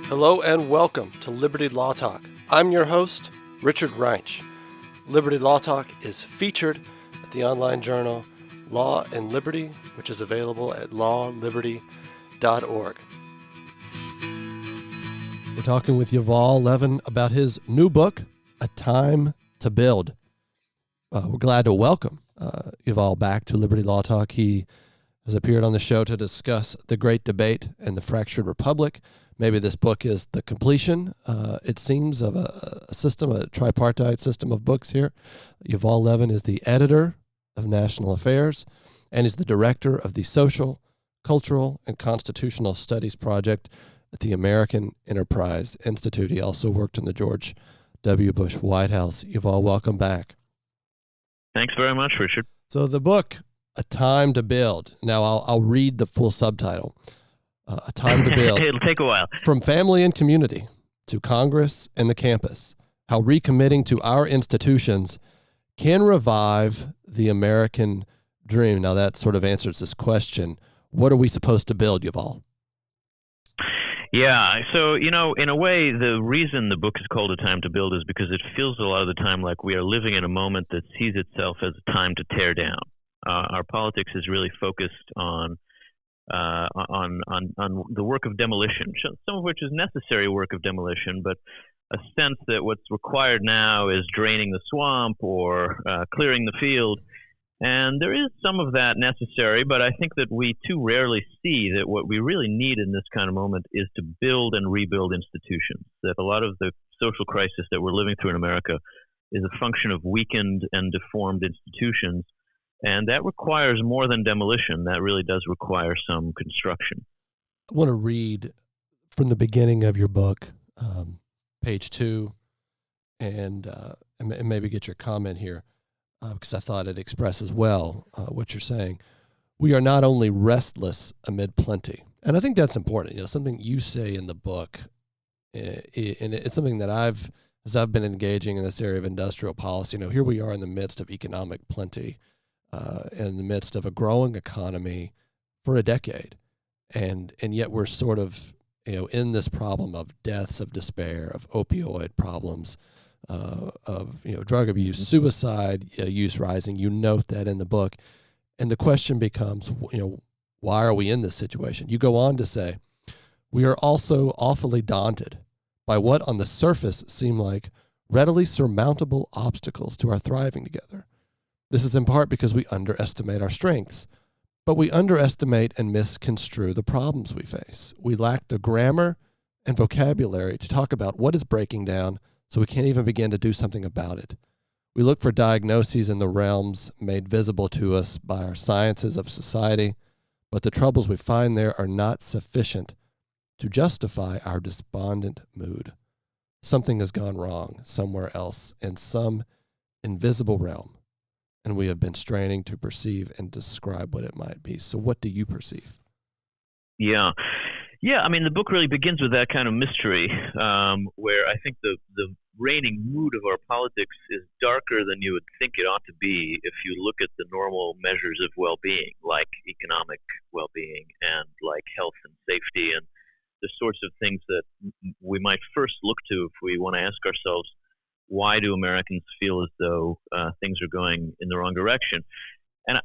Hello and welcome to Liberty Law Talk. I'm your host, Richard Reinsch. Liberty Law Talk is featured at the online journal Law and Liberty, which is available at lawliberty.org. We're talking with Yuval Levin about his new book, A Time to Build. We're glad to welcome Yuval back to Liberty Law Talk. He has appeared on the show to discuss the great debate and the fractured republic. Maybe this book is the completion, it seems, of a system, a tripartite system of books here. Yuval Levin is the editor of National Affairs and is the director of the Social, Cultural, and Constitutional Studies Project at the American Enterprise Institute. He also worked in the George W. Bush White House. Yuval, welcome back. Thanks very much, Richard. So the book, A Time to Build. Now I'll read the full subtitle. A Time to Build. It'll take a while. From family and community to Congress and the campus, how recommitting to our institutions can revive the American dream. Now that sort of answers this question. What are we supposed to build, Yuval? Yeah, so, in a way, the reason the book is called A Time to Build is because it feels a lot of the time like we are living in a moment that sees itself as a time to tear down. Our politics is really focused on the work of demolition, some of which is necessary work of demolition, but a sense that what's required now is draining the swamp or clearing the field. And there is some of that necessary, but I think that we too rarely see that what we really need in this kind of moment is to build and rebuild institutions. That a lot of the social crisis that we're living through in America is a function of weakened and deformed institutions. And that requires more than demolition. That really does require some construction. I want to read from the beginning of your book, page 2, and maybe get your comment here, because I thought it expresses well what you're saying. We are not only restless amid plenty. And I think that's important. Something you say in the book, and it's something that as I've been engaging in this area of industrial policy, here we are in the midst of economic plenty. In the midst of a growing economy for a decade. And yet we're sort of, in this problem of deaths, of despair, of opioid problems, of drug abuse, suicide use rising. You note that in the book. And the question becomes, why are we in this situation? You go on to say, we are also awfully daunted by what on the surface seem like readily surmountable obstacles to our thriving together. This is in part because we underestimate our strengths, but we underestimate and misconstrue the problems we face. We lack the grammar and vocabulary to talk about what is breaking down, so we can't even begin to do something about it. We look for diagnoses in the realms made visible to us by our sciences of society, but the troubles we find there are not sufficient to justify our despondent mood. Something has gone wrong somewhere else in some invisible realm, and we have been straining to perceive and describe what it might be. So what do you perceive? Yeah. The book really begins with that kind of mystery, where I think the reigning mood of our politics is darker than you would think it ought to be if you look at the normal measures of well-being, like economic well-being and like health and safety, and the sorts of things that we might first look to if we want to ask ourselves, why do Americans feel as though things are going in the wrong direction? And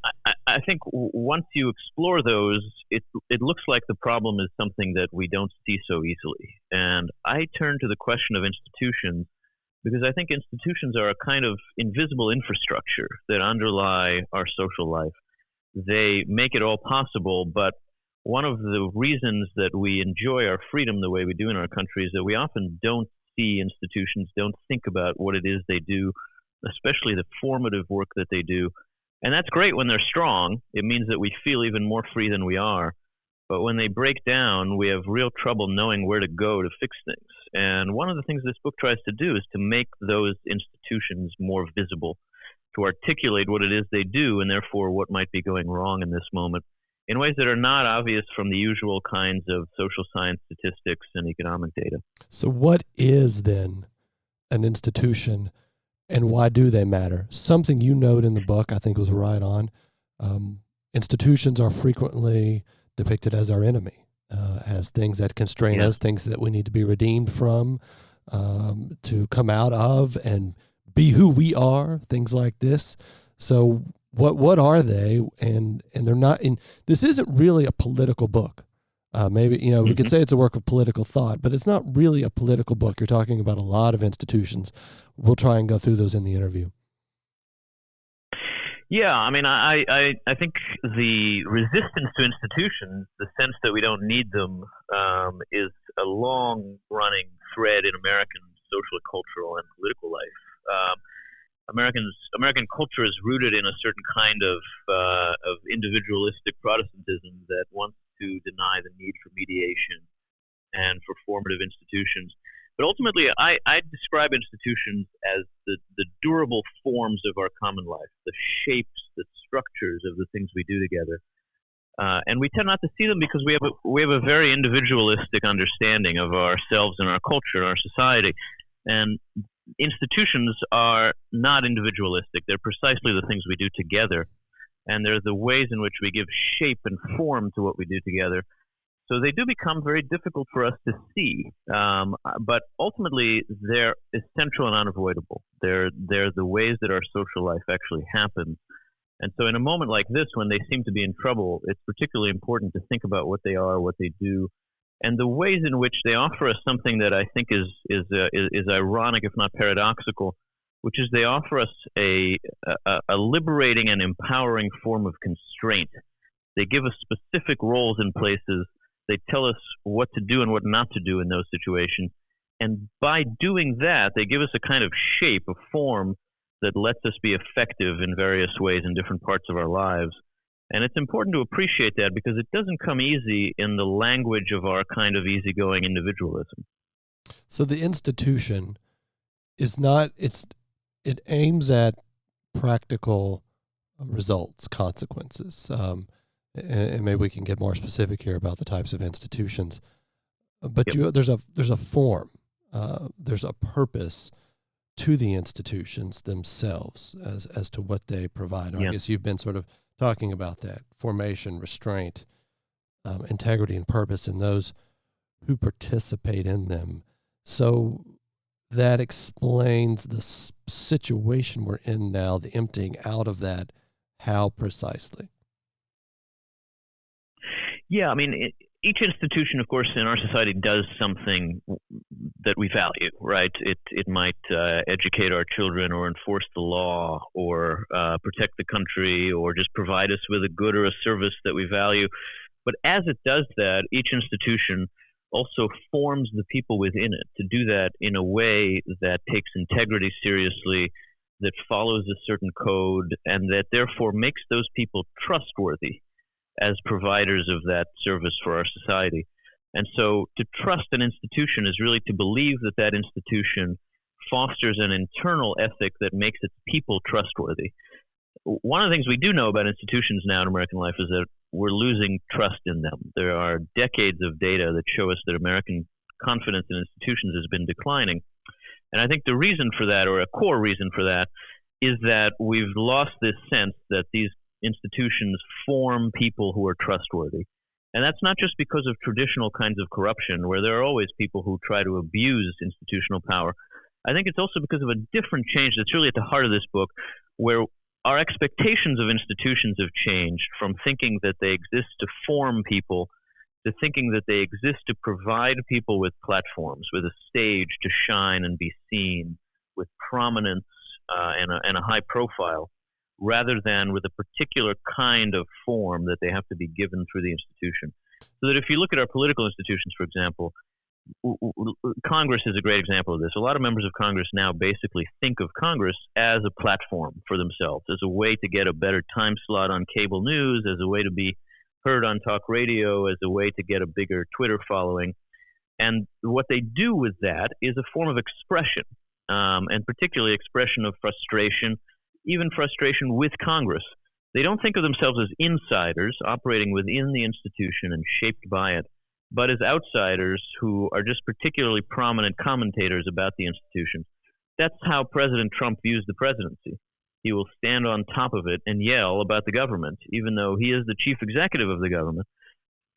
I think once you explore those, it looks like the problem is something that we don't see so easily. And I turn to the question of institutions because I think institutions are a kind of invisible infrastructure that underlie our social life. They make it all possible, but one of the reasons that we enjoy our freedom the way we do in our country is that we often don't see institutions, don't think about what it is they do, especially the formative work that they do. And that's great when they're strong. It means that we feel even more free than we are. But when they break down, we have real trouble knowing where to go to fix things. And one of the things this book tries to do is to make those institutions more visible, to articulate what it is they do and therefore what might be going wrong in this moment in ways that are not obvious from the usual kinds of social science statistics and economic data. So what is then an institution and why do they matter? Something you note in the book I think was right on. Institutions are frequently depicted as our enemy, has things that constrain Yeah. us, things that we need to be redeemed from, to come out of and be who we are, things like this. So what are they? And they're not in. This isn't really a political book. Maybe we could Hmm. say it's a work of political thought, but it's not really a political book. You're talking about a lot of institutions. We'll try and go through those in the interview. Yeah, I mean, I think the resistance to institutions, the sense that we don't need them, is a long-running thread in American social, cultural, and political life. American culture is rooted in a certain kind of individualistic Protestantism that wants to deny the need for mediation and for formative institutions. But ultimately, I describe institutions as the durable forms of our common life, the shapes, the structures of the things we do together. And we tend not to see them because we have a very individualistic understanding of ourselves and our culture and our society. And institutions are not individualistic. They're precisely the things we do together. And they're the ways in which we give shape and form to what we do together. So they do become very difficult for us to see, but ultimately they're essential and unavoidable. They're the ways that our social life actually happens. And so in a moment like this, when they seem to be in trouble, it's particularly important to think about what they are, what they do, and the ways in which they offer us something that I think is ironic, if not paradoxical, which is they offer us a liberating and empowering form of constraint. They give us specific roles in places. They tell us what to do and what not to do in those situations. And by doing that, they give us a kind of shape, a form that lets us be effective in various ways in different parts of our lives. And it's important to appreciate that because it doesn't come easy in the language of our kind of easygoing individualism. So the institution is not. It aims at practical results, consequences. And maybe we can get more specific here about the types of institutions. But Yep. there's a form, there's a purpose to the institutions themselves as to what they provide. And I Yeah. guess you've been sort of talking about that formation, restraint, integrity, and purpose in those who participate in them. So that explains the situation we're in now, the emptying out of that. How precisely? Yeah, I mean, each institution, of course, in our society does something that we value, right? It might educate our children, or enforce the law, or protect the country, or just provide us with a good or a service that we value. But as it does that, each institution also forms the people within it to do that in a way that takes integrity seriously, that follows a certain code, and that therefore makes those people trustworthy as providers of that service for our society. And so to trust an institution is really to believe that that institution fosters an internal ethic that makes its people trustworthy. One of the things we do know about institutions now in American life is that we're losing trust in them. There are decades of data that show us that American confidence in institutions has been declining. And I think the reason for that, or a core reason for that, is that we've lost this sense that these institutions form people who are trustworthy. And that's not just because of traditional kinds of corruption, where there are always people who try to abuse institutional power. I think it's also because of a different change that's really at the heart of this book, where our expectations of institutions have changed from thinking that they exist to form people to thinking that they exist to provide people with platforms, with a stage to shine and be seen, with prominence and a high profile, rather than with a particular kind of form that they have to be given through the institution. So that if you look at our political institutions, for example, Congress is a great example of this. A lot of members of Congress now basically think of Congress as a platform for themselves, as a way to get a better time slot on cable news, as a way to be heard on talk radio, as a way to get a bigger Twitter following. And what they do with that is a form of expression, and particularly expression of frustration, even frustration with Congress. They don't think of themselves as insiders operating within the institution and shaped by it, but as outsiders who are just particularly prominent commentators about the institution. That's how President Trump views the presidency. He will stand on top of it and yell about the government, even though he is the chief executive of the government.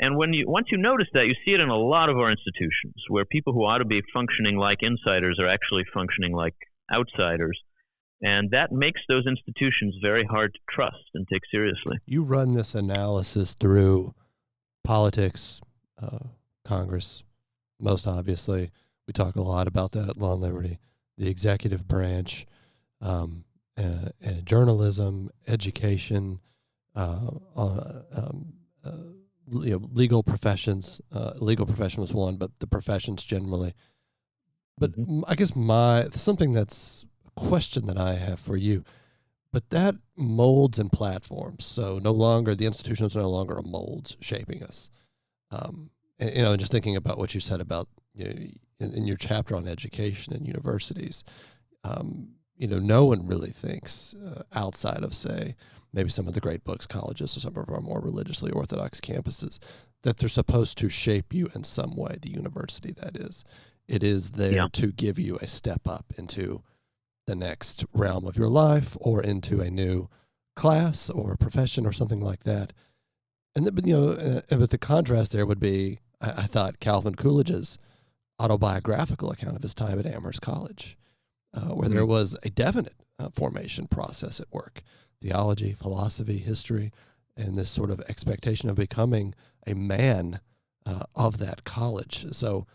And once you notice that, you see it in a lot of our institutions, where people who ought to be functioning like insiders are actually functioning like outsiders, and that makes those institutions very hard to trust and take seriously. You run this analysis through politics, Congress, most obviously. We talk a lot about that at Law and Liberty, the executive branch, and journalism, education, legal professions. Legal profession was one, but the professions generally. But I guess something that's a question that I have for you, but that molds and platforms. So the institutions are no longer a molds shaping us. And just thinking about what you said about in your chapter on education and universities, no one really thinks outside of, say, maybe some of the great books colleges or some of our more religiously orthodox campuses, that they're supposed to shape you in some way, the university, that is. It is there to give you a step up into the next realm of your life or into a new class or profession or something like that. And but the contrast there would be, I thought, Calvin Coolidge's autobiographical account of his time at Amherst College, where there was a definite formation process at work: theology, philosophy, history, and this sort of expectation of becoming a man of that college. So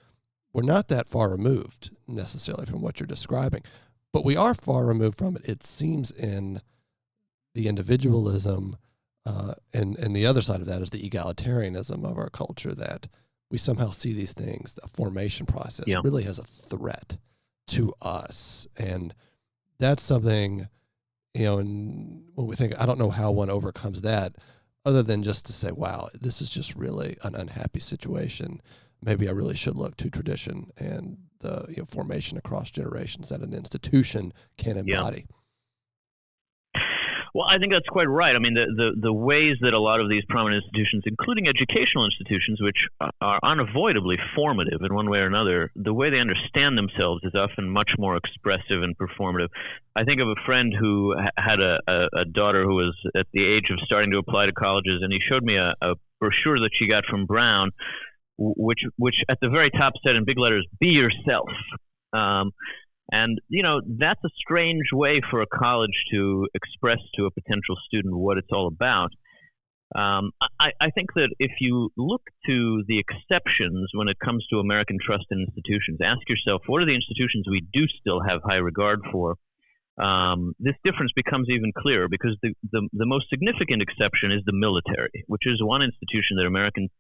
we're not that far removed necessarily from what you're describing, but we are far removed from it, it seems, in the individualism, and the other side of that is the egalitarianism of our culture, that we somehow see these things, the formation process really has a threat to us. And that's something, and when we think, I don't know how one overcomes that other than just to say, wow, this is just really an unhappy situation. Maybe I really should look to tradition and the formation across generations that an institution can embody. Well, I think that's quite right. I mean, the ways that a lot of these prominent institutions, including educational institutions, which are unavoidably formative in one way or another, the way they understand themselves is often much more expressive and performative. I think of a friend who had a daughter who was at the age of starting to apply to colleges, and he showed me a brochure that she got from Brown, which at the very top said in big letters, "Be yourself." And, that's a strange way for a college to express to a potential student what it's all about. I think that if you look to the exceptions when it comes to American trust in institutions, ask yourself, what are the institutions we do still have high regard for? This difference becomes even clearer because the most significant exception is the military, which is one institution that Americans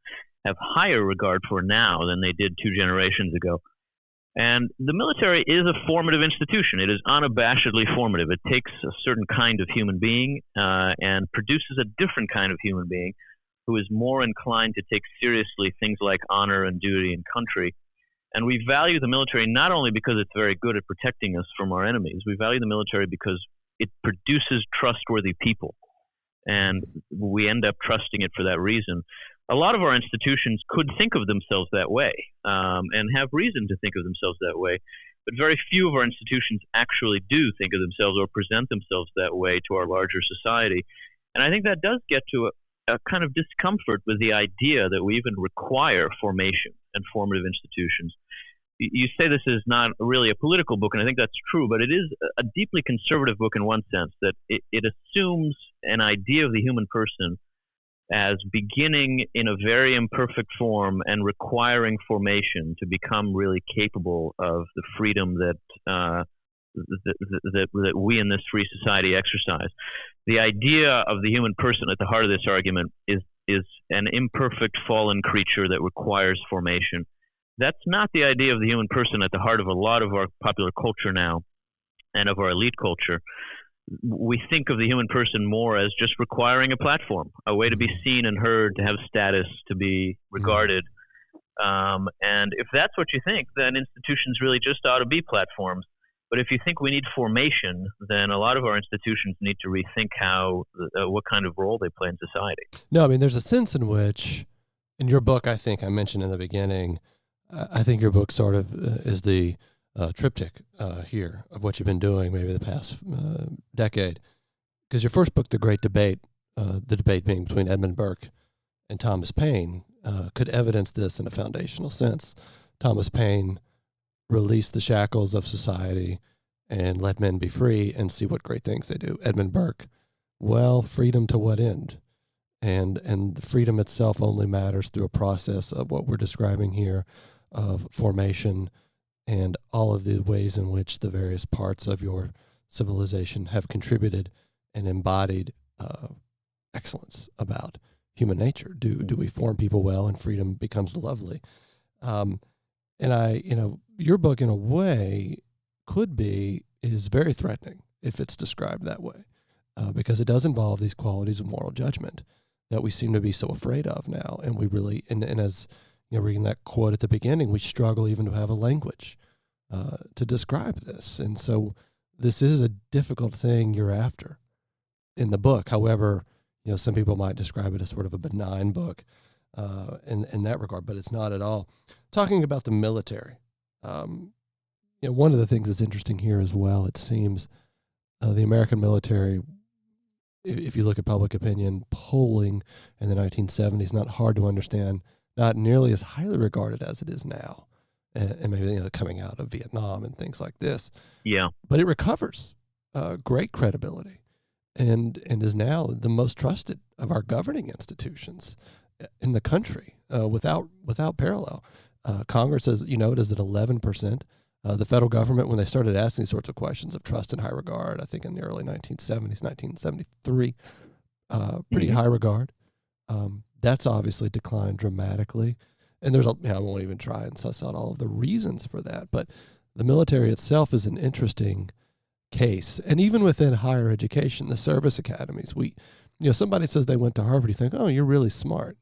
have higher regard for now than they did 2 generations ago. And the military is a formative institution. It is unabashedly formative. It takes a certain kind of human being and produces a different kind of human being who is more inclined to take seriously things like honor and duty and country. And we value the military not only because it's very good at protecting us from our enemies. We value the military because it produces trustworthy people. And we end up trusting it for that reason. A lot of our institutions could think of themselves that way and have reason to think of themselves that way, but very few of our institutions actually do think of themselves or present themselves that way to our larger society. And I think that does get to a kind of discomfort with the idea that we even require formation and formative institutions. You say this is not really a political book, and I think that's true, but it is a deeply conservative book in one sense, that it assumes an idea of the human person as beginning in a very imperfect form and requiring formation to become really capable of the freedom that we in this free society exercise. The idea of the human person at the heart of this argument is an imperfect fallen creature that requires formation. That's not the idea of the human person at the heart of a lot of our popular culture now and of our elite culture. We think of the human person more as just requiring a platform, a way to be seen and heard, to have status, to be regarded. And if that's what you think, then institutions really just ought to be platforms. But if you think we need formation, then a lot of our institutions need to rethink what kind of role they play in society. No, I mean, there's a sense in which, in your book, I think I mentioned in the beginning, I think your book sort of is the triptych here of what you've been doing maybe the past decade. Because your first book, The Great Debate, the debate being between Edmund Burke and Thomas Paine, could evidence this in a foundational sense. Thomas Paine released the shackles of society and let men be free and see what great things they do. Edmund Burke, well, freedom to what end? And freedom itself only matters through a process of what we're describing here, of formation and all of the ways in which the various parts of your civilization have contributed and embodied excellence about human nature. Do we form people well, and freedom becomes lovely? And your book in a way is very threatening if it's described that way, because it does involve these qualities of moral judgment that we seem to be so afraid of now. And we really, and as reading that quote at the beginning, we struggle even to have a language to describe this. And so this is a difficult thing you're after in the book. However, some people might describe it as sort of a benign book in that regard, but it's not at all. Talking about the military, one of the things that's interesting here as well, it seems the American military, if you look at public opinion polling in the 1970s, not hard to understand, not nearly as highly regarded as it is now. And maybe coming out of Vietnam and things like this. Yeah. But it recovers great credibility and is now the most trusted of our governing institutions in the country without parallel. Congress has, it is at 11%. The federal government, when they started asking these sorts of questions of trust and high regard, I think in the early 1970s, 1973, pretty high regard. That's obviously declined dramatically. And I won't even try and suss out all of the reasons for that. But the military itself is an interesting case. And even within higher education, the service academies, somebody says they went to Harvard, you think, oh, you're really smart.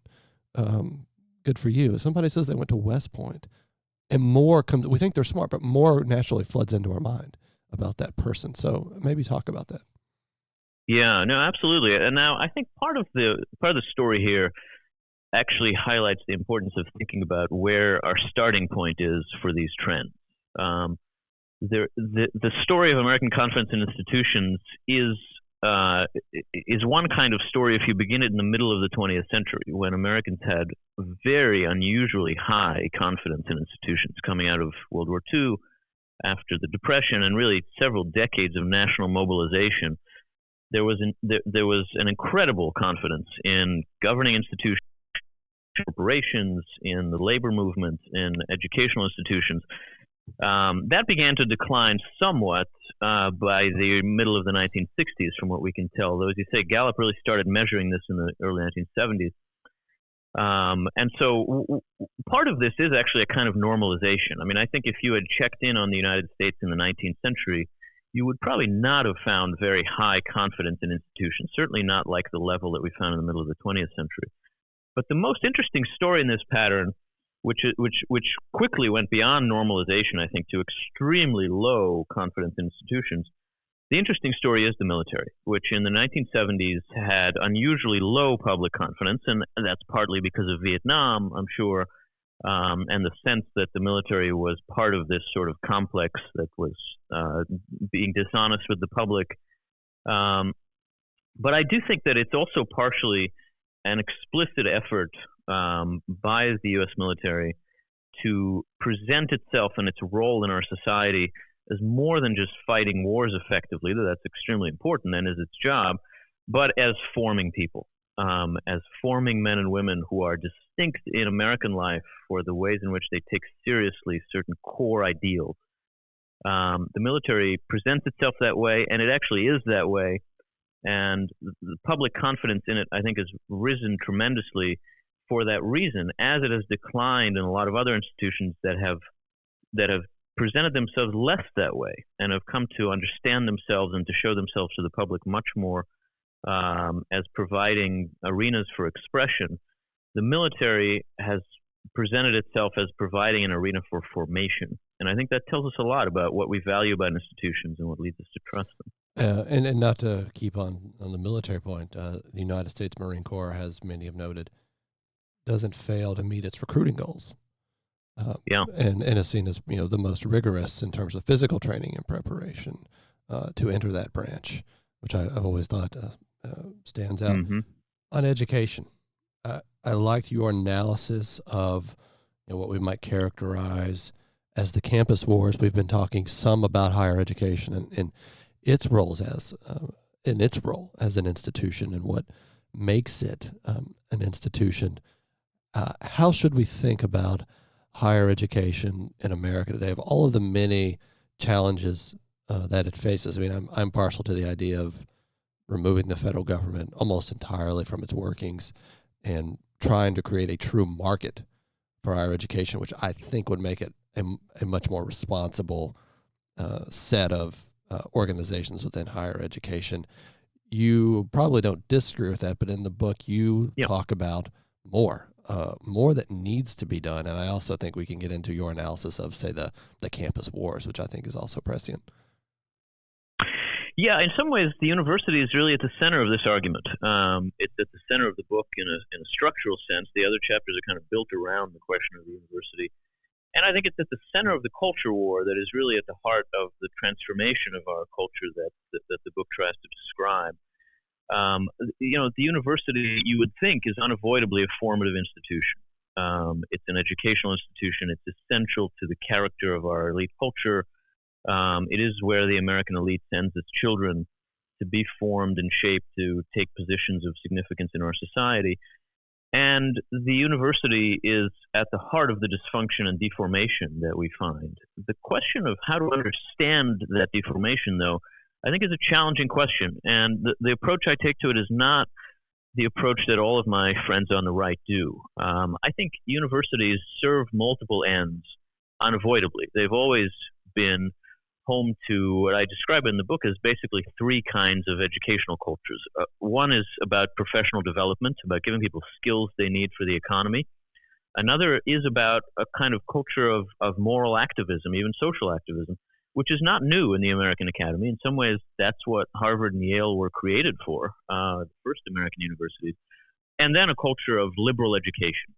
Good for you. Somebody says they went to West Point, and we think they're smart, but more naturally floods into our mind about that person. So maybe talk about that. Yeah, no, absolutely. And now I think part of the story here actually highlights the importance of thinking about where our starting point is for these trends. The story of American confidence in institutions is one kind of story if you begin it in the middle of the 20th century, when Americans had very unusually high confidence in institutions coming out of World War II, after the Depression, and really several decades of national mobilization. There was an incredible confidence in governing institutions, corporations, in the labor movement, in educational institutions. That began to decline somewhat by the middle of the 1960s, from what we can tell. Though, as you say, Gallup really started measuring this in the early 1970s. And so part of this is actually a kind of normalization. I mean, I think if you had checked in on the United States in the 19th century, you would probably not have found very high confidence in institutions, certainly not like the level that we found in the middle of the 20th century. But the most interesting story in this pattern, which quickly went beyond normalization, I think, to extremely low confidence in institutions, the interesting story is the military, which in the 1970s had unusually low public confidence, and that's partly because of Vietnam, I'm sure, and the sense that the military was part of this sort of complex that was being dishonest with the public. But I do think that it's also partially an explicit effort by the U.S. military to present itself and its role in our society as more than just fighting wars effectively, though that's extremely important and is its job, but as forming people, as forming men and women who are distinct in American life for the ways in which they take seriously certain core ideals. The military presents itself that way, and it actually is that way. And the public confidence in it, I think, has risen tremendously for that reason, as it has declined in a lot of other institutions that have presented themselves less that way and have come to understand themselves and to show themselves to the public much more as providing arenas for expression. The military has presented itself as providing an arena for formation. And I think that tells us a lot about what we value about institutions and what leads us to trust them. And not to keep on the military point, the United States Marine Corps, as many have noted, doesn't fail to meet its recruiting goals. And is seen as the most rigorous in terms of physical training and preparation to enter that branch, which I've always thought stands out. Mm-hmm. On education, I liked your analysis of what we might characterize as the campus wars. We've been talking some about higher education and its roles as in its role as an institution and what makes it an institution. How should we think about higher education in America today, of all of the many challenges that it faces? I mean, I'm partial to the idea of removing the federal government almost entirely from its workings and trying to create a true market for higher education, which I think would make it a much more responsible set of organizations within higher education. You probably don't disagree with that, but in the book you talk about more that needs to be done. And I also think we can get into your analysis of, say, the campus wars, which I think is also prescient. Yeah, in some ways, the university is really at the center of this argument. It's at the center of the book in a structural sense. The other chapters are kind of built around the question of the university. And I think it's at the center of the culture war that is really at the heart of the transformation of our culture that the book tries to describe. The university, you would think, is unavoidably a formative institution. It's an educational institution. It's essential to the character of our elite culture. It is where the American elite sends its children to be formed and shaped to take positions of significance in our society. And the university is at the heart of the dysfunction and deformation that we find. The question of how to understand that deformation, though, I think is a challenging question. And the approach I take to it is not the approach that all of my friends on the right do. I think universities serve multiple ends unavoidably. They've always been home to what I describe in the book as basically three kinds of educational cultures. One is about professional development, about giving people skills they need for the economy. Another is about a kind of culture of moral activism, even social activism, which is not new in the American academy. In some ways, that's what Harvard and Yale were created for, the first American universities. And then a culture of liberal education,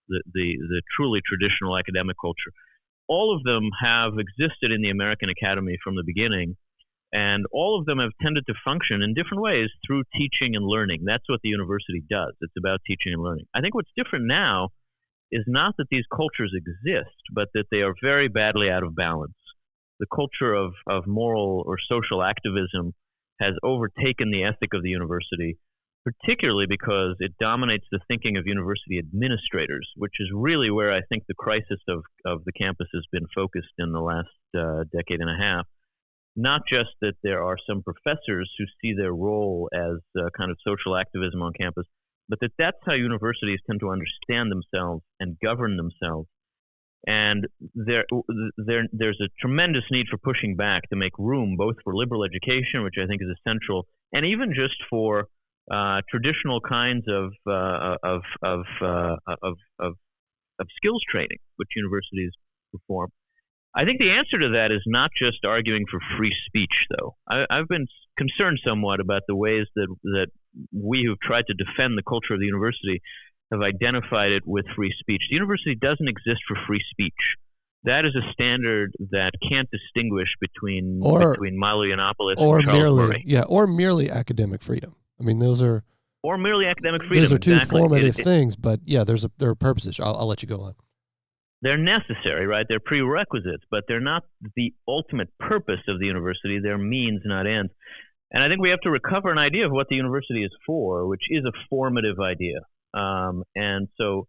the truly traditional academic culture. All of them have existed in the American academy from the beginning, and all of them have tended to function in different ways through teaching and learning. That's what the university does. It's about teaching and learning. I think what's different now is not that these cultures exist, but that they are very badly out of balance. The culture of moral or social activism has overtaken the ethic of the university, particularly because it dominates the thinking of university administrators, which is really where I think the crisis of the campus has been focused in the last decade and a half. Not just that there are some professors who see their role as kind of social activism on campus, but that's how universities tend to understand themselves and govern themselves. And there's a tremendous need for pushing back to make room both for liberal education, which I think is essential, and even just for traditional kinds of skills training, which universities perform. I think the answer to that is not just arguing for free speech, though. I've been concerned somewhat about the ways that we who've tried to defend the culture of the university have identified it with free speech. The university doesn't exist for free speech. That is a standard that can't distinguish between Milo Yiannopoulos and Charles Murray. Yeah, or merely academic freedom. I mean, or merely academic freedom. Those are two exactly. formative things, but yeah, there are purposes. I'll let you go on. They're necessary, right? They're prerequisites, but they're not the ultimate purpose of the university. They're means, not ends. And I think we have to recover an idea of what the university is for, which is a formative idea. And so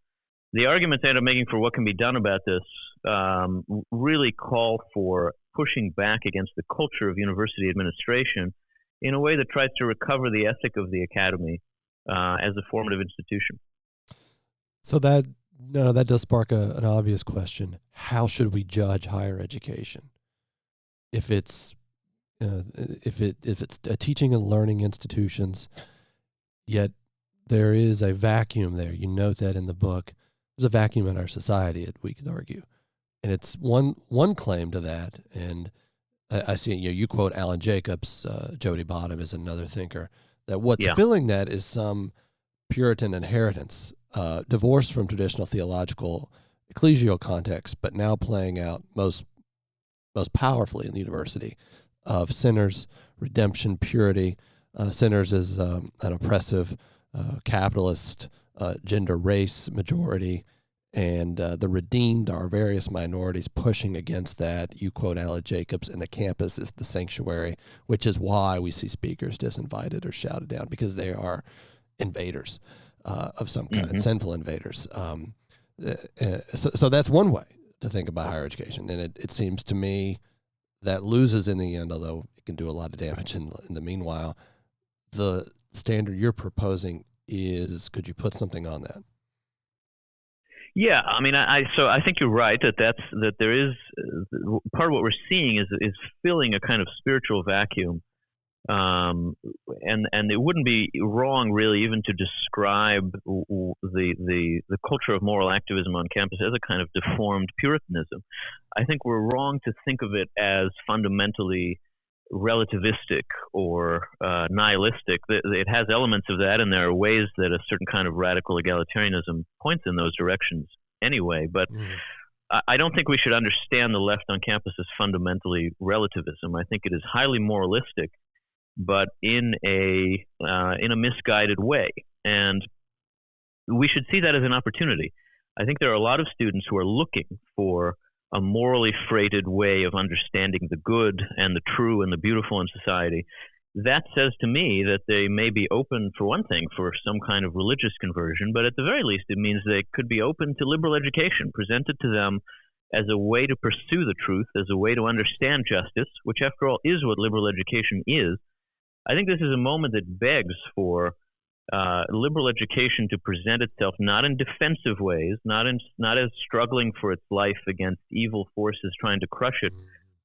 the arguments I end up making for what can be done about this really call for pushing back against the culture of university administration in a way that tries to recover the ethic of the academy as a formative institution. So that does spark an obvious question. How should we judge higher education? If it's a teaching and learning institutions, yet there is a vacuum there. You note that in the book. There's a vacuum in our society, we could argue. And it's one claim to that. And I see, you quote Alan Jacobs, Jody Bottom is another thinker, that what's filling that is some Puritan inheritance, divorced from traditional theological ecclesial context, but now playing out most powerfully in the university, of sinners, redemption, purity. Sinners as an oppressive capitalist gender, race majority, and the redeemed are various minorities pushing against that. You quote Alan Jacobs, and the campus is the sanctuary, which is why we see speakers disinvited or shouted down, because they are invaders of some kind, sinful invaders. So that's one way to think about higher education, and it seems to me that loses in the end, although it can do a lot of damage in the meanwhile. The standard you're proposing is, could you put something on that? Yeah, I mean, so I think you're right that there is part of what we're seeing is filling a kind of spiritual vacuum, and it wouldn't be wrong really even to describe the culture of moral activism on campus as a kind of deformed Puritanism. I think we're wrong to think of it as fundamentally relativistic or nihilistic. It has elements of that, and there are ways that a certain kind of radical egalitarianism points in those directions anyway. But I don't think we should understand the left on campus as fundamentally relativism. I think it is highly moralistic, but in a misguided way, and we should see that as an opportunity. I think there are a lot of students who are looking for a morally freighted way of understanding the good and the true and the beautiful in society. That says to me that they may be open, for one thing, for some kind of religious conversion, but at the very least it means they could be open to liberal education, presented to them as a way to pursue the truth, as a way to understand justice, which after all is what liberal education is. I think this is a moment that begs for liberal education to present itself not in defensive ways, not as struggling for its life against evil forces trying to crush it,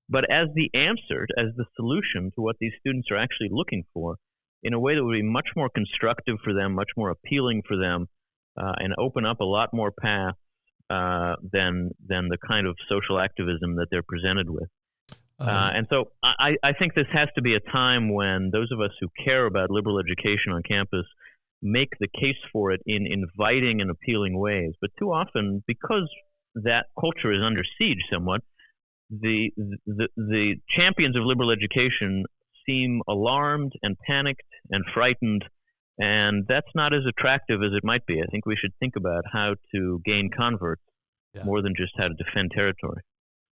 but as the answer, as the solution to what these students are actually looking for, in a way that would be much more constructive for them, much more appealing for them, and open up a lot more paths than the kind of social activism that they're presented with. And so I think this has to be a time when those of us who care about liberal education on campus make the case for it in inviting and appealing ways. But too often, because that culture is under siege somewhat, the champions of liberal education seem alarmed and panicked and frightened, and that's not as attractive as it might be. I think we should think about how to gain converts more than just how to defend territory.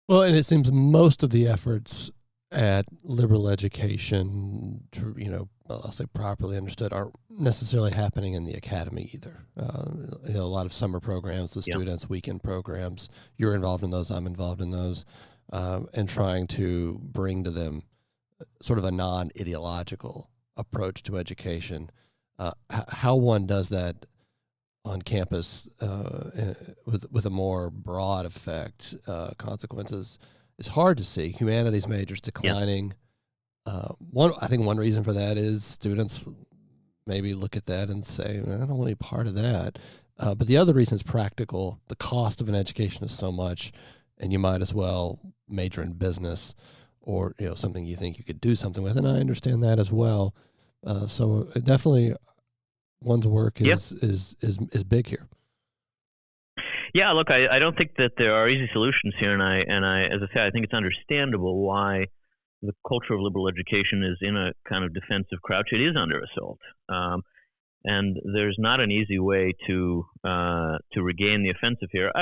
Well, and it seems most of the efforts at liberal education, I'll say properly understood, aren't necessarily happening in the academy either. A lot of summer programs with students, weekend programs. You're involved in those. I'm involved in those, and trying to bring to them sort of a non-ideological approach to education. How one does that on campus with a more broad effect, consequences, is hard to see. Humanities majors declining. I think one reason for that is students maybe look at that and say, I don't want any part of that. But the other reason is practical. The cost of an education is so much, and you might as well major in business or something you think you could do something with. And I understand that as well. So definitely, one's work is big here. Yeah, look, I don't think that there are easy solutions here, and I, as I say, I think it's understandable why the culture of liberal education is in a kind of defensive crouch. It is under assault, and there's not an easy way to regain the offensive here.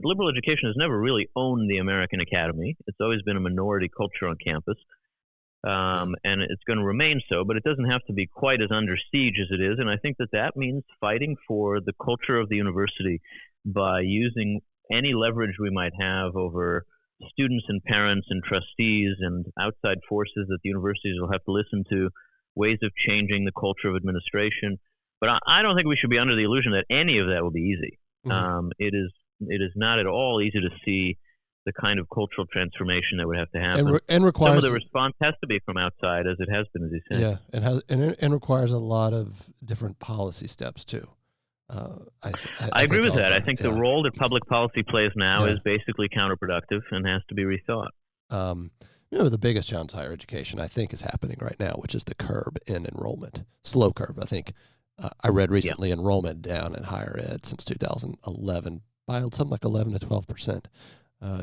Liberal education has never really owned the American academy. It's always been a minority culture on campus. And it's going to remain so, but it doesn't have to be quite as under siege as it is. And I think that means fighting for the culture of the university by using any leverage we might have over students and parents and trustees and outside forces that the universities will have to listen to, ways of changing the culture of administration. But I don't think we should be under the illusion that any of that will be easy. It is not at all easy to see the kind of cultural transformation that would have to happen, and requires some of the response has to be from outside, as it has been, as you said. Yeah, and requires a lot of different policy steps too. I agree with that. I think the role that public policy plays now is basically counterproductive and has to be rethought. The biggest challenge to higher education, I think, is happening right now, which is the curb in enrollment, slow curve. I think I read recently enrollment down in higher ed since 2011 by something like 11 to 12%.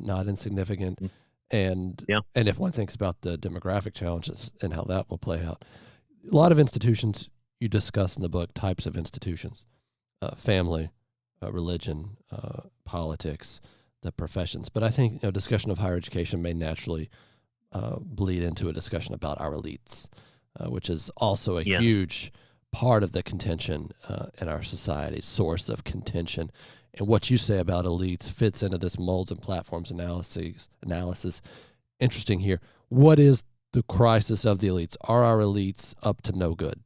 Not insignificant. And if one thinks about the demographic challenges and how that will play out, a lot of institutions you discuss in the book, types of institutions, family, religion, politics, the professions. But I think discussion of higher education may naturally bleed into a discussion about our elites, which is also a Yes. huge part of the contention in our society, source of contention. And what you say about elites fits into this molds and platforms analysis. Interesting here. What is the crisis of the elites? Are our elites up to no good?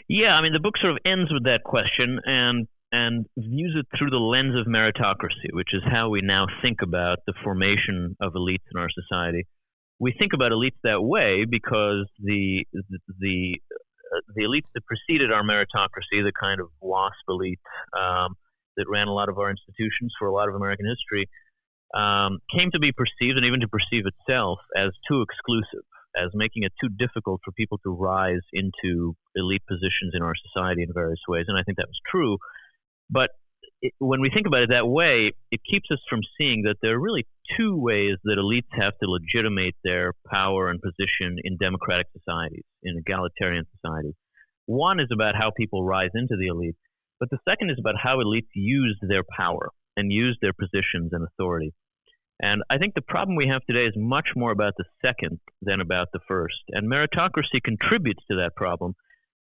Yeah, I mean, the book sort of ends with that question and views it through the lens of meritocracy, which is how we now think about the formation of elites in our society. We think about elites that way because the the elites that preceded our meritocracy, the kind of WASP elite that ran a lot of our institutions for a lot of American history, came to be perceived and even to perceive itself as too exclusive, as making it too difficult for people to rise into elite positions in our society in various ways. And I think that was true. But when we think about it that way, it keeps us from seeing that there are really two ways that elites have to legitimate their power and position in democratic societies, in egalitarian societies. One is about how people rise into the elite, but the second is about how elites use their power and use their positions and authority. And I think the problem we have today is much more about the second than about the first. And meritocracy contributes to that problem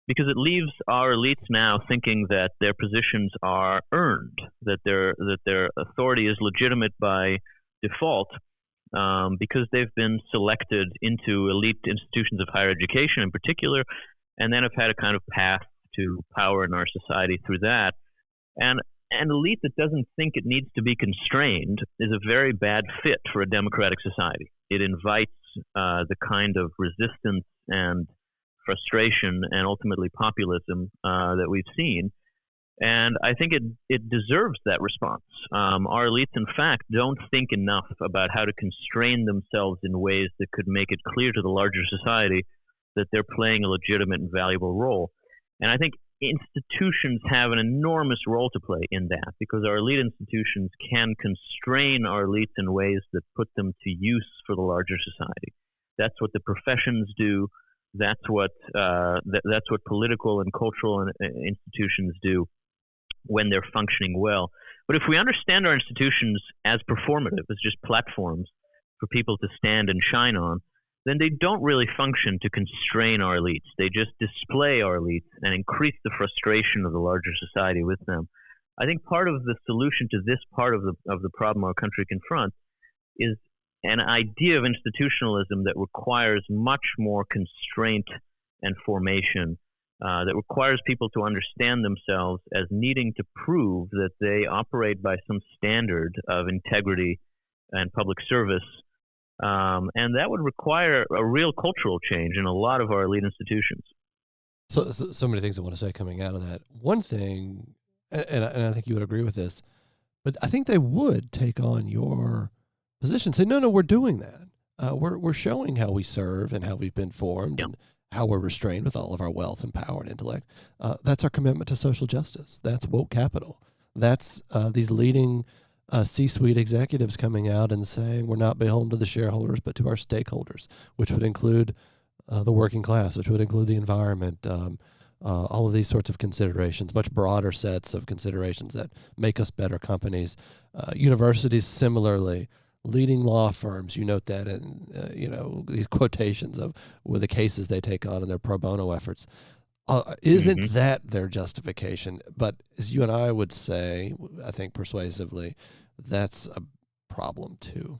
because it leaves our elites now thinking that their positions are earned, that their authority is legitimate by default, because they've been selected into elite institutions of higher education in particular, and then have had a kind of path to power in our society through that. And an elite that doesn't think it needs to be constrained is a very bad fit for a democratic society. It invites the kind of resistance and frustration and ultimately populism that we've seen. And I think it deserves that response. Our elites, in fact, don't think enough about how to constrain themselves in ways that could make it clear to the larger society that they're playing a legitimate and valuable role. And I think institutions have an enormous role to play in that because our elite institutions can constrain our elites in ways that put them to use for the larger society. That's what the professions do. That's what that's what political and cultural institutions do when they're functioning well. But if we understand our institutions as performative, as just platforms for people to stand and shine on, then they don't really function to constrain our elites. They just display our elites and increase the frustration of the larger society with them. I think part of the solution to this part of the problem our country confronts is an idea of institutionalism that requires much more constraint and formation, that requires people to understand themselves as needing to prove that they operate by some standard of integrity and public service. And that would require a real cultural change in a lot of our elite institutions. So many things I want to say coming out of that. One thing, and I think you would agree with this, but I think they would take on your position, say, no, we're doing that. We're showing how we serve and how we've been formed, Yeah. and how we're restrained with all of our wealth and power and intellect. That's our commitment to social justice. That's woke capital. That's these leading C-suite executives coming out and saying we're not beholden to the shareholders, but to our stakeholders, which would include the working class, which would include the environment, all of these sorts of considerations, much broader sets of considerations that make us better companies. Universities similarly, leading law firms, you note that in these quotations of with the cases they take on in their pro bono efforts. Isn't that their justification? But as you and I would say, I think persuasively, that's a problem too.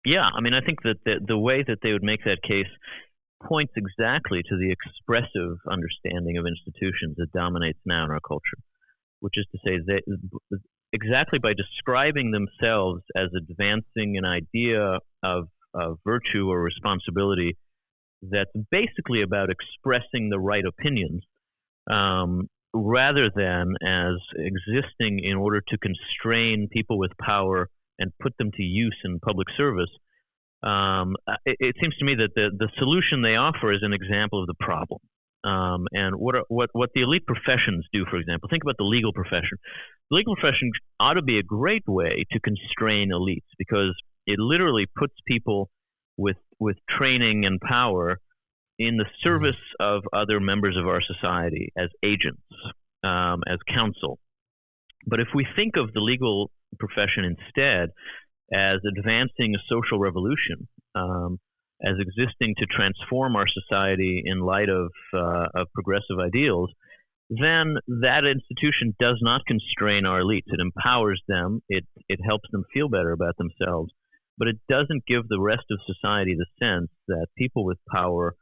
Yeah, I mean, I think that the way that they would make that case points exactly to the expressive understanding of institutions that dominates now in our culture, which is to say that exactly by describing themselves as advancing an idea of virtue or responsibility that's basically about expressing the right opinions, rather than as existing in order to constrain people with power and put them to use in public service. It seems to me that the solution they offer is an example of the problem. And what the elite professions do, for example, think about the legal profession. The legal profession ought to be a great way to constrain elites because it literally puts people with training and power in the service of other members of our society as agents. as counsel. But if we think of the legal profession instead as advancing a social revolution, as existing to transform our society in light of progressive ideals, then that institution does not constrain our elites. It empowers them. It helps them feel better about themselves, but it doesn't give the rest of society the sense that people with power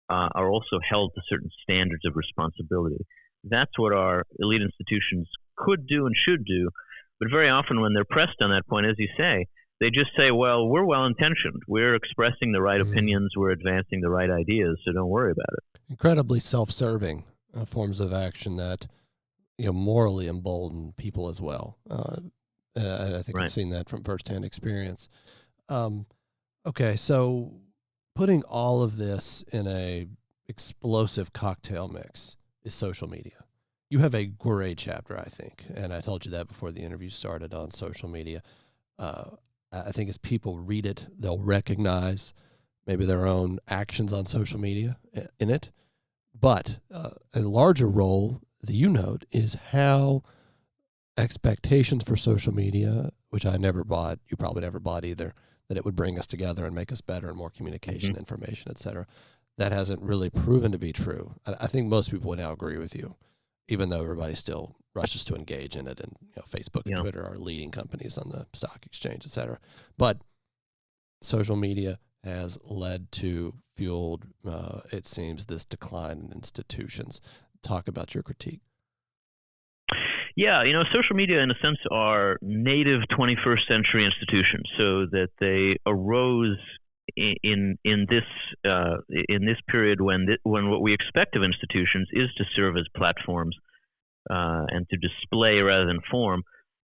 are also held to certain standards of responsibility. That's what our elite institutions could do and should do, but very often when they're pressed on that point, as you say, they just say, "Well, we're well intentioned. We're expressing the right Mm. opinions. We're advancing the right ideas. So don't worry about it." Incredibly self-serving forms of action that morally embolden people as well. I think I've Right. seen that from firsthand experience. Um, okay, so putting all of this in a explosive cocktail mix is social media. You have a great chapter, I think, and I told you that before the interview started on social media. Uh, I think as people read it, they'll recognize maybe their own actions on social media in it. But a larger role that you note is how expectations for social media, which I never bought, you probably never bought either, that it would bring us together and make us better and more communication, Hmm. information, et cetera. That hasn't really proven to be true. I think most people would now agree with you, even though everybody still rushes to engage in it. And Facebook and Yeah. Twitter are leading companies on the stock exchange, et cetera. But social media has led to fueled, it seems, this decline in institutions. Talk about your critique. Yeah, social media in a sense are native 21st century institutions, so that they arose in this in this period when what we expect of institutions is to serve as platforms and to display rather than form.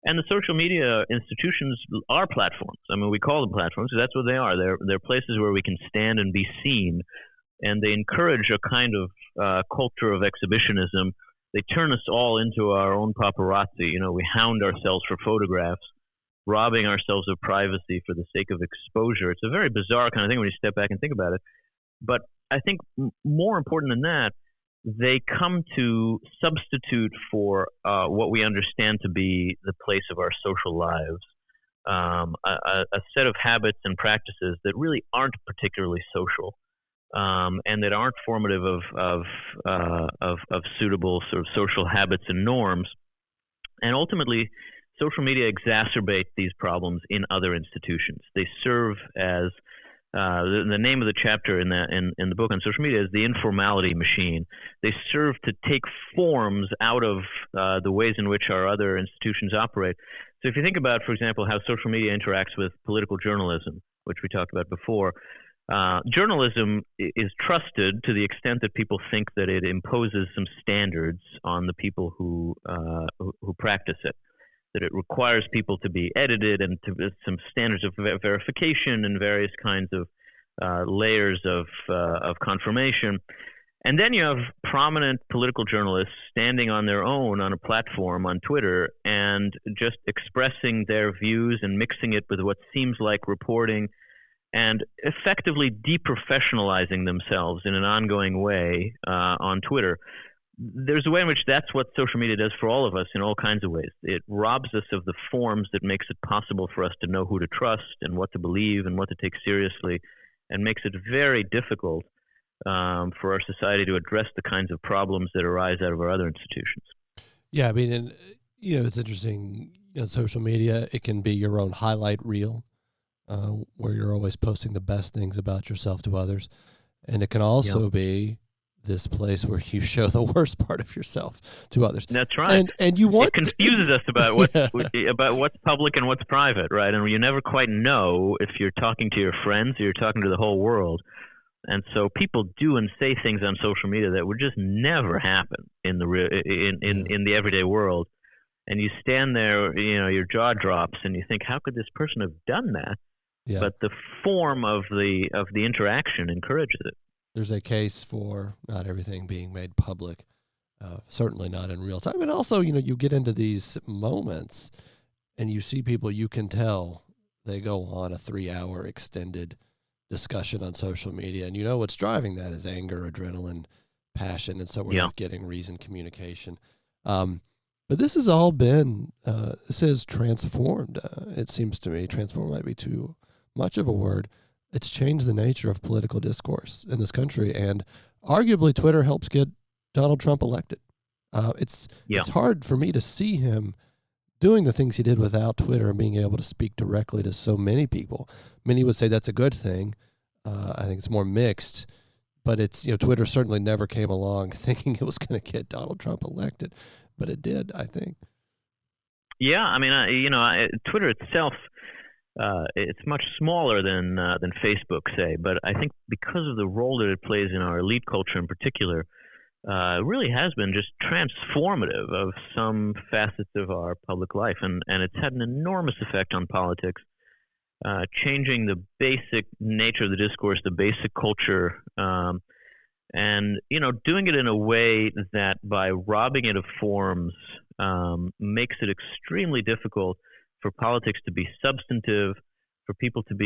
And the social media institutions are platforms. I mean, we call them platforms because that's what they are. They're places where we can stand and be seen, and they encourage a kind of culture of exhibitionism. They turn us all into our own paparazzi. We hound ourselves for photographs, robbing ourselves of privacy for the sake of exposure. It's a very bizarre kind of thing when you step back and think about it. But I think more important than that, they come to substitute for what we understand to be the place of our social lives, a set of habits and practices that really aren't particularly social, and that aren't formative of suitable sort of social habits and norms. And ultimately, social media exacerbate these problems in other institutions. They serve as the name of the chapter in the book on social media is the informality machine. They serve to take forms out of the ways in which our other institutions operate. So if you think about, for example, how social media interacts with political journalism, which we talked about before, journalism is trusted to the extent that people think that it imposes some standards on the people who practice it. That it requires people to be edited and to some standards of verification and various kinds of layers of confirmation. And then you have prominent political journalists standing on their own on a platform on Twitter and just expressing their views and mixing it with what seems like reporting and effectively deprofessionalizing themselves in an ongoing way on Twitter. There's a way in which that's what social media does for all of us in all kinds of ways. It robs us of the forms that makes it possible for us to know who to trust and what to believe and what to take seriously, and makes it very difficult for our society to address the kinds of problems that arise out of our other institutions. Yeah, I mean, and it's interesting. Social media, it can be your own highlight reel, where you're always posting the best things about yourself to others, and it can Yeah, also be this place where you show the worst part of yourself to others, that's right. and you It want, confuses us yeah, about what's public and what's private, right? And you never quite know if you're talking to your friends or you're talking to the whole world. And so people do and say things on social media that would just never happen in the yeah, in the everyday world. And you stand there, your jaw drops, and you think, how could this person have done that? yeah. But the form of the interaction encourages it. There's a case for not everything being made public, certainly not in real time, and also, you get into these moments and you see people, you can tell they go on a 3-hour extended discussion on social media, and what's driving that is anger, adrenaline, passion, and so we're Yeah, not getting reasoned communication. But this has all been, this is transformed. It seems to me, transform might be too much of a word. It's changed the nature of political discourse in this country, and arguably Twitter helps get Donald Trump elected. It's hard for me to see him doing the things he did without Twitter and being able to speak directly to so many people. Many would say that's a good thing. I think it's more mixed, but it's, Twitter certainly never came along thinking it was going to get Donald Trump elected, but it did, I think. Yeah, I mean, Twitter itself, it's much smaller than Facebook, say, but I think because of the role that it plays in our elite culture in particular, it really has been just transformative of some facets of our public life, and it's had an enormous effect on politics, changing the basic nature of the discourse, the basic culture, and doing it in a way that by robbing it of forms makes it extremely difficult for politics to be substantive, for people to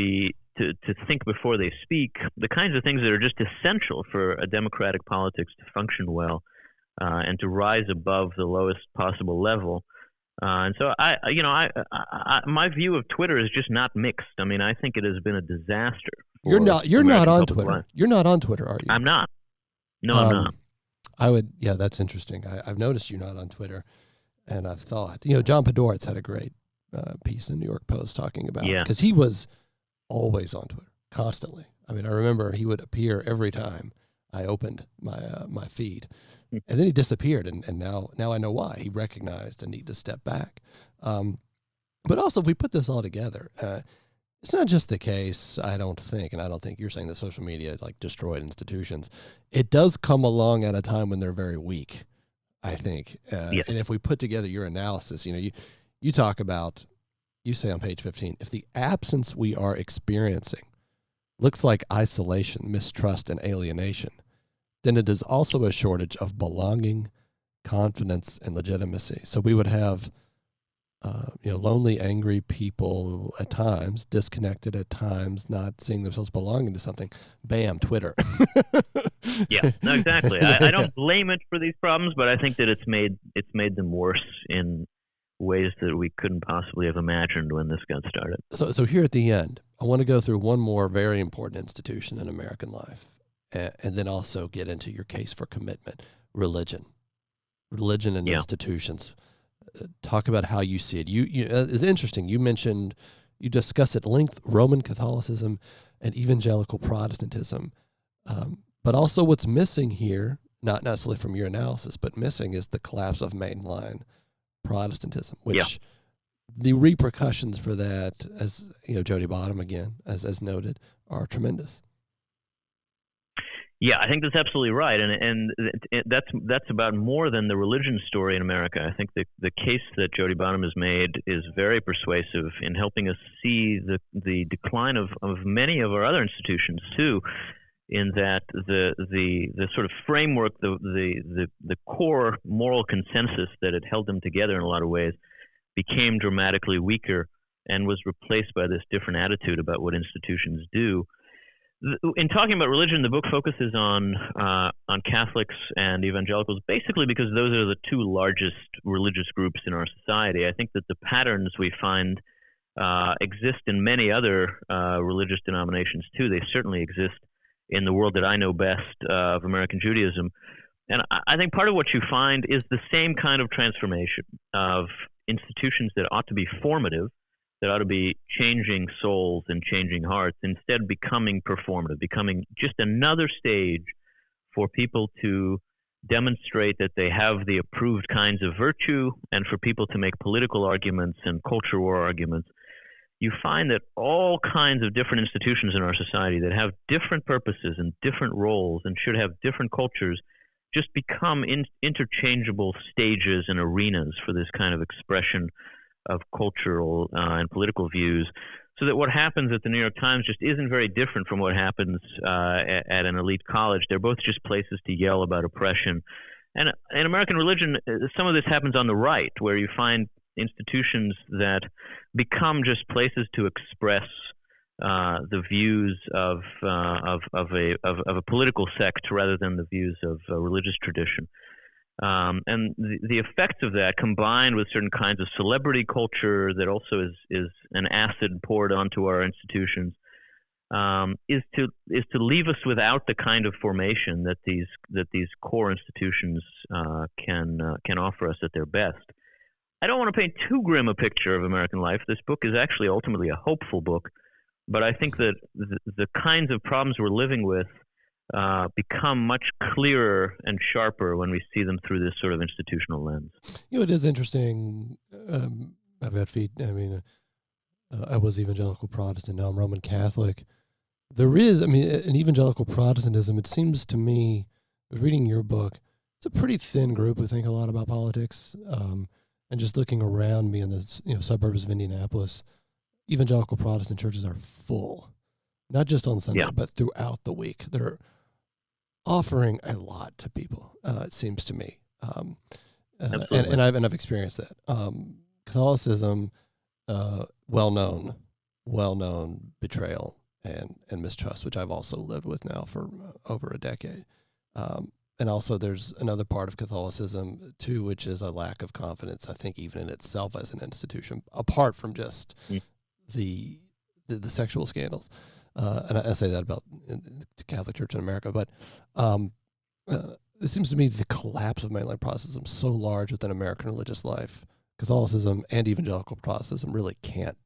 think before they speak, the kinds of things that are just essential for a democratic politics to function well, and to rise above the lowest possible level. And so my view of Twitter is just not mixed. I mean, I think it has been a disaster. You're not American on public Twitter. life. You're not on Twitter, are you? I'm not. No, I'm not. Yeah, that's interesting. I've noticed you're not on Twitter, and I've thought, John Podhoretz had a great piece in the New York Post talking about, because he was always on Twitter, constantly. I mean, I remember he would appear every time I opened my feed, and then he disappeared, and now I know why. He recognized a need to step back. But also, if we put this all together, it's not just the case, I don't think, and I don't think you're saying that social media like destroyed institutions. It does come along at a time when they're very weak, I think. And if we put together your analysis, you talk about, you say on page 15, if the absence we are experiencing looks like isolation, mistrust, and alienation, then it is also a shortage of belonging, confidence, and legitimacy. So we would have lonely, angry people at times, disconnected at times, not seeing themselves belonging to something. Bam, Twitter. Yeah, no, exactly. I don't blame it for these problems, but I think that it's made them worse in ways that we couldn't possibly have imagined when this got started. So here at the end, I want to go through one more very important institution in American life, and then also get into your case for commitment: religion and institutions. Talk about how you see it. It's interesting. You discuss at length Roman Catholicism and evangelical Protestantism, but also what's missing here, not necessarily from your analysis, but missing is the collapse of mainline Protestantism, which the repercussions for that, as Jody Bottom again, as noted, are tremendous. Yeah, I think that's absolutely right, and that's about more than the religion story in America. I think the case that Jody Bottom has made is very persuasive in helping us see the decline of many of our other institutions too, in that the sort of framework, the core moral consensus that had held them together in a lot of ways became dramatically weaker and was replaced by this different attitude about what institutions do. In talking about religion, the book focuses on Catholics and evangelicals, basically because those are the two largest religious groups in our society. I think that the patterns we find exist in many other religious denominations too. They certainly exist in the world that I know best of American Judaism. And I think part of what you find is the same kind of transformation of institutions that ought to be formative, that ought to be changing souls and changing hearts, instead becoming performative, becoming just another stage for people to demonstrate that they have the approved kinds of virtue and for people to make political arguments and culture war arguments. You find that all kinds of different institutions in our society that have different purposes and different roles and should have different cultures just become interchangeable stages and arenas for this kind of expression of cultural and political views, so that what happens at the New York Times just isn't very different from what happens at an elite college. They're both just places to yell about oppression. And in American religion, some of this happens on the right, where you find institutions that become just places to express the views of a political sect rather than the views of a religious tradition. And the effects of that, combined with certain kinds of celebrity culture that also is an acid poured onto our institutions, is to leave us without the kind of formation that these core institutions can offer us at their best. I don't want to paint too grim a picture of American life. This book is actually ultimately a hopeful book, but I think that the kinds of problems we're living with become much clearer and sharper when we see them through this sort of institutional lens. It is interesting. I've got feet. I mean, I was evangelical Protestant. Now I'm Roman Catholic. There is, an evangelical Protestantism. It seems to me, reading your book, it's a pretty thin group who think a lot about politics. And just looking around me in the suburbs of Indianapolis, evangelical Protestant churches are full, not just on Sunday, but throughout the week. They're offering a lot to people. It seems to me, and I've experienced that. Catholicism, well known betrayal and mistrust, which I've also lived with now for over a decade. And also there's another part of Catholicism too, which is a lack of confidence, I think, even in itself as an institution, apart from just the sexual scandals. And I say that about the Catholic Church in America, but it seems to me the collapse of mainline Protestantism is so large within American religious life. Catholicism and evangelical Protestantism really can't.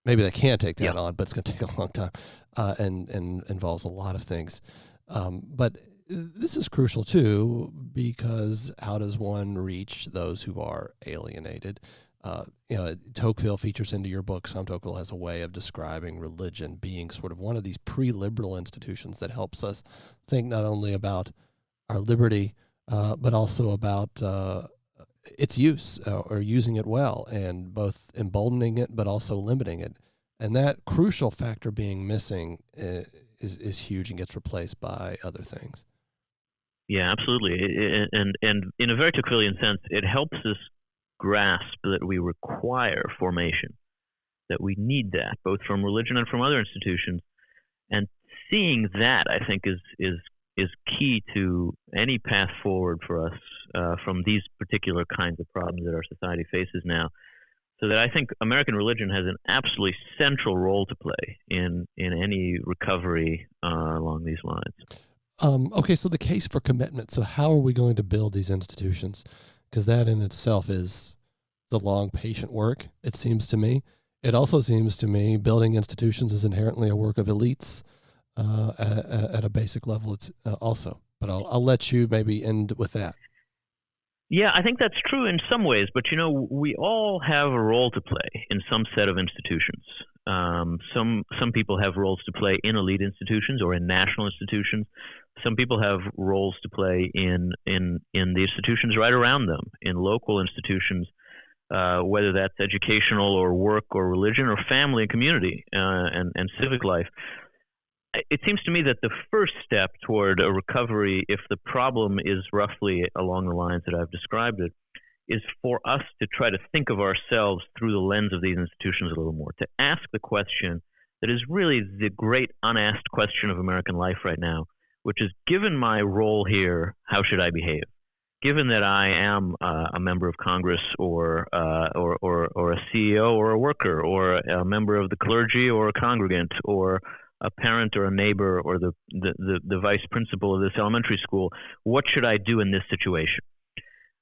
Maybe they can take that on, but it's going to take a long time, and involves a lot of things. But this is crucial too, because how does one reach those who are alienated? Tocqueville features into your book. Sam Tocqueville has a way of describing religion being sort of one of these pre-liberal institutions that helps us think not only about our liberty, but also about its use or using it well, and both emboldening it but also limiting it. And that crucial factor being missing is huge and gets replaced by other things. Yeah, absolutely. And in a very Tocquevillian sense, it helps us grasp that we require formation, that we need that, both from religion and from other institutions. And seeing that, I think, is key to any path forward for us from these particular kinds of problems that our society faces now. So that I think American religion has an absolutely central role to play in any recovery along these lines. Okay, so the case for commitment. So how are we going to build these institutions? Because that in itself is the long, patient work, it seems to me. It also seems to me building institutions is inherently a work of elites at a basic level. It's also. But I'll let you maybe end with that. Yeah, I think that's true in some ways, but we all have a role to play in some set of institutions. Some people have roles to play in elite institutions or in national institutions. Some people have roles to play in the institutions right around them, in local institutions, whether that's educational or work or religion or family and community and civic life. It seems to me that the first step toward a recovery, if the problem is roughly along the lines that I've described it, is for us to try to think of ourselves through the lens of these institutions a little more, to ask the question that is really the great unasked question of American life right now, which is, given my role here, how should I behave? Given that I am a member of Congress or a CEO or a worker or a member of the clergy or a congregant or a parent or a neighbor or the vice principal of this elementary school, what should I do in this situation?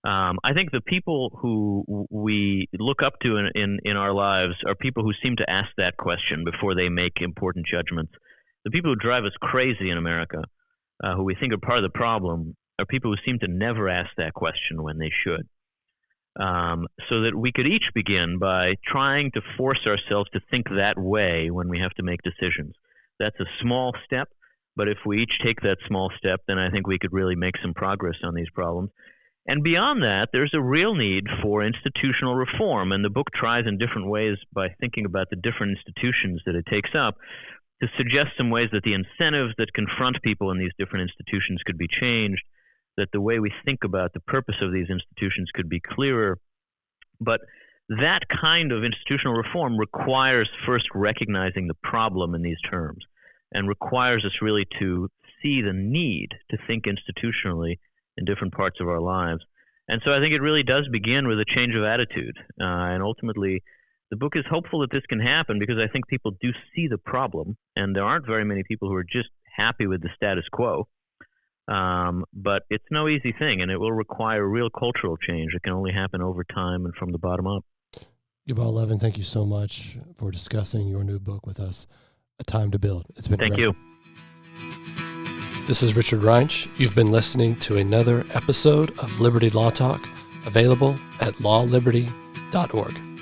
I think the people who we look up to in our lives are people who seem to ask that question before they make important judgments. The people who drive us crazy in America, who we think are part of the problem, are people who seem to never ask that question when they should. So that we could each begin by trying to force ourselves to think that way when we have to make decisions. That's a small step, but if we each take that small step, then I think we could really make some progress on these problems. And beyond that, there's a real need for institutional reform, and the book tries in different ways, by thinking about the different institutions that it takes up, to suggest some ways that the incentives that confront people in these different institutions could be changed, that the way we think about the purpose of these institutions could be clearer. But that kind of institutional reform requires first recognizing the problem in these terms, and requires us really to see the need to think institutionally in different parts of our lives. And so I think it really does begin with a change of attitude. And ultimately, the book is hopeful that this can happen because I think people do see the problem, and there aren't very many people who are just happy with the status quo. But it's no easy thing, and it will require real cultural change. It can only happen over time and from the bottom up. Yuval Levin, thank you so much for discussing your new book with us, A Time to Build. It's been Thank great. you. This is Richard Reinsch. You've been listening to another episode of Liberty Law Talk, available at lawliberty.org.